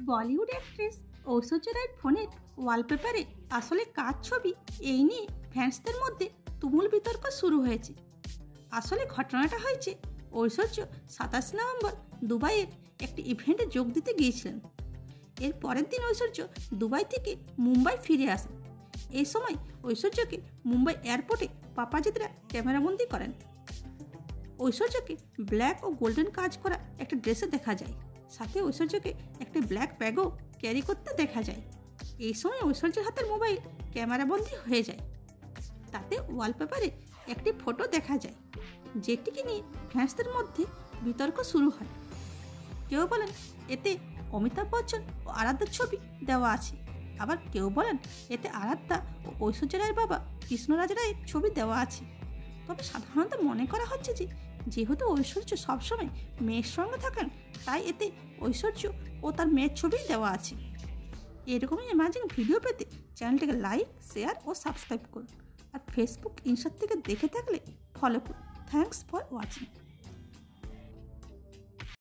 Bollywood actress ঐশ্বর্য রায়ের ফোনের ওয়ালপেপারে আসলে কার ছবি এই নিয়ে ফ্যান্সদের মধ্যে তুমুল বিতর্ক শুরু হয়েছে। আসলে ঘটনাটা হয়েছে ঐশ্বর্য 27 নভেম্বর দুবাইয়ের একটি ইভেন্টে যোগ দিতে গিয়েছিলেন। এর পরের দিন ঐশ্বর্য দুবাই থেকে মুম্বাই ফিরে আসেন। এই সময় ঐশ্বর্যকে মুম্বাই এয়ারপোর্টে পাপাজিতরা ক্যামেরাবন্দি করেন। ঐশ্বর্যকে ব্ল্যাক ও গোল্ডেন কাজ করা একটা ড্রেসে দেখা যায়, সাথে ঐশ্বর্যকে একটি ব্ল্যাক ব্যাগও ক্যারি করতে দেখা যায়। এই সময় ঐশ্বর্যের হাতের মোবাইল ক্যামেরাবন্দি হয়ে যায়। তাতে ওয়ালপেপারে একটি ফটো দেখা যায়, যেটিকে নিয়ে ফ্যান্সদের মধ্যে বিতর্ক শুরু হয়। কেউ বলেন এতে অমিতাভ বচ্চন ও আরাধ্যার ছবি দেওয়া আছে, আবার কেউ বলেন এতে আরাধ্যা ও ঐশ্বর্য রায়ের বাবা কৃষ্ণরাজ রায়ের ছবি দেওয়া আছে। তবে সাধারণত মনে করা হচ্ছে যে যেহেতু ঐশ্বর্য সবসময় মেয়ের সঙ্গে থাকেন, তাই এতে ঐশ্বর্য ও তার মেয়ের ছবিই দেওয়া আছে। এরকমই ইমাজিং ভিডিও পেতে চ্যানেলটিকে লাইক, শেয়ার ও সাবস্ক্রাইব করুন। আর ফেসবুক, ইনস্টা থেকে দেখে থাকলে ফলো করুন। Thanks for watching.